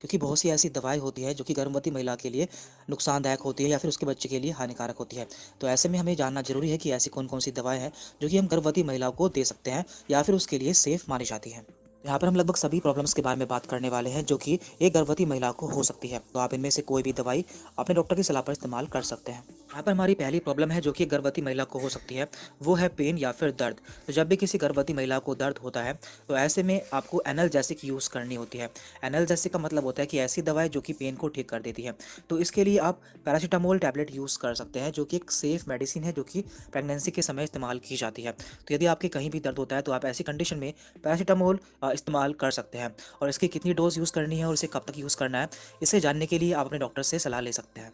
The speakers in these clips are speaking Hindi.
क्योंकि बहुत सी ऐसी दवाएँ होती हैं जो कि गर्भवती महिला के लिए नुकसानदायक होती है या फिर उसके बच्चे के लिए हानिकारक होती है। तो ऐसे में हमें जानना ज़रूरी है कि ऐसी कौन-कौन सी दवाएँ हैं जो कि हम गर्भवती महिलाओं को दे सकते हैं या फिर उसके लिए सेफ़ मानी जाती हैं। यहाँ पर हम लगभग सभी प्रॉब्लम्स के बारे में बात करने वाले हैं जो कि एक गर्भवती महिला को हो सकती है। तो आप इनमें से कोई भी दवाई अपने डॉक्टर की सलाह पर इस्तेमाल कर सकते हैं। यहाँ पर हमारी पहली प्रॉब्लम है जो कि एक गर्भवती महिला को हो सकती है, वो है पेन या फिर दर्द। तो जब भी किसी गर्भवती महिला को दर्द होता है, तो ऐसे में आपको एनाल्जेसिक यूज़ करनी होती है। एनाल्जेसिक का मतलब होता है कि ऐसी दवाएँ जो कि पेन को ठीक कर देती है। तो इसके लिए आप पैरासिटामोल टैबलेट यूज़ कर सकते हैं जो कि एक सेफ़ मेडिसिन है जो कि प्रेगनेंसी के समय इस्तेमाल की जाती है। तो यदि आपके कहीं भी दर्द होता है तो आप ऐसी कंडीशन में पैरासिटामोल इस्तेमाल कर सकते हैं। और इसकी कितनी डोज़ यूज़ करनी है और इसे कब तक यूज़ करना है, इसे जानने के लिए आप अपने डॉक्टर से सलाह ले सकते हैं।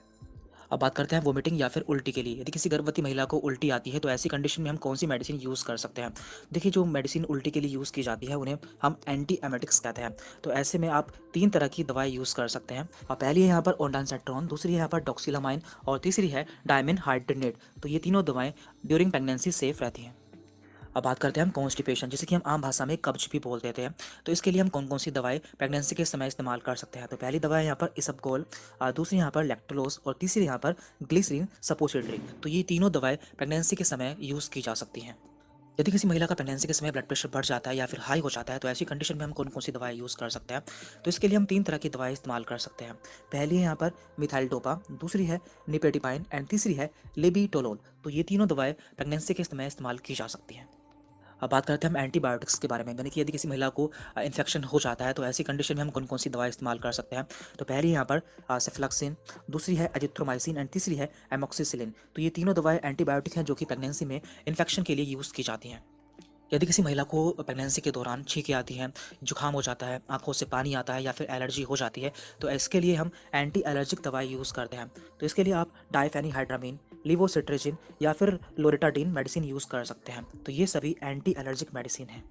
अब बात करते हैं वोमिटिंग या फिर उल्टी के लिए। यदि किसी गर्भवती महिला को उल्टी आती है तो ऐसी कंडीशन में हम कौन सी मेडिसिन यूज़ कर सकते हैं। देखिए, जो मेडिसिन उल्टी के लिए यूज़ की जाती है उन्हें हम एंटी एमेटिक्स कहते हैं। तो ऐसे में आप तीन तरह की दवाई यूज़ कर सकते हैं। पहली है यहाँ पर ओंडानसेट्रॉन, दूसरी है यहाँ पर डॉक्सिलामाइन और तीसरी है डायमिन हाइड्रेनेट। तो ये तीनों दवाएं ड्यूरिंग प्रेगनेंसी सेफ रहती हैं। अब बात करते हैं हम कॉन्स्टिपेशन, जिसे कि हम आम भाषा में कब्ज भी बोल देते हैं। तो इसके लिए हम कौन-कौन सी दवाएँ प्रेगनेंसी के समय इस्तेमाल कर सकते हैं। तो पहली दवा है यहाँ पर इसबगोल, दूसरी यहाँ पर लैक्टोलोज़ और तीसरी यहाँ पर ग्लिसरीन सपोजिटरी। तो ये तीनों दवाएँ प्रेगनेंसी के समय यूज़ की जा सकती हैं। यदि किसी महिला का प्रेगनेंसी के समय ब्लड प्रेशर बढ़ जाता है या फिर हाई हो जाता है, तो ऐसी कंडीशन में हम कौन-कौन सी दवाएँ यूज़ कर सकते हैं। तो इसके लिए हम 3 तरह की दवाएँ इस्तेमाल कर सकते हैं। पहली है यहाँ पर मिथाइल-डोपा, दूसरी है निपेटिपाइन एंड तीसरी है लेबिटोलोल। तो ये तीनों दवाएँ प्रेगनेंसी के समय इस्तेमाल की जा सकती हैं। अब बात करते हैं हम एंटीबायोटिक्स के बारे में, यानी कि यदि किसी महिला को इन्फेक्शन हो जाता है तो ऐसी कंडीशन में हम कौन-कौन सी दवाएँ इस्तेमाल कर सकते हैं। तो पहली यहाँ पर सेफ्लॉक्सिन, दूसरी है एजिथ्रोमाइसिन एंड तीसरी है एमोक्सिसिलिन। तो ये तीनों दवाएँ एंटीबायोटिक हैं जो कि प्रेगनेंसी में इन्फेक्शन के लिए यूज़ की जाती हैं। यदि किसी महिला को प्रेगनेंसी के दौरान छींकें आती हैं, जुकाम हो जाता है, आँखों से पानी आता है या फिर एलर्जी हो जाती है, तो इसके लिए हम एंटी एलर्जिक दवाई यूज़ करते हैं। तो इसके लिए आप डायफेनिहाइड्रामीन, लिवोसिट्रेजिन या फिर लोरेटाडीन मेडिसिन यूज़ कर सकते हैं। तो ये सभी एंटी एलर्जिक मेडिसिन हैं।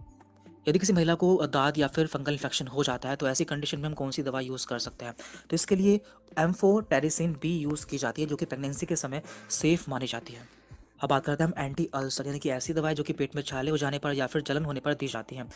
यदि किसी महिला को दाद या फिर फंगल इन्फेक्शन हो जाता है, तो ऐसी कंडीशन में हम कौन सी दवा यूज़ कर सकते हैं। तो इसके लिए एम्फोटेरिसिन बी यूज़ की जाती है जो कि प्रेगनेंसी के समय सेफ़ मानी जाती है। अब बात करते हैं हम एंटी अल्सर, यानी कि ऐसी दवाएँ जो कि पेट में छाले हो जाने पर या फिर जलन होने पर दी जाती हैं।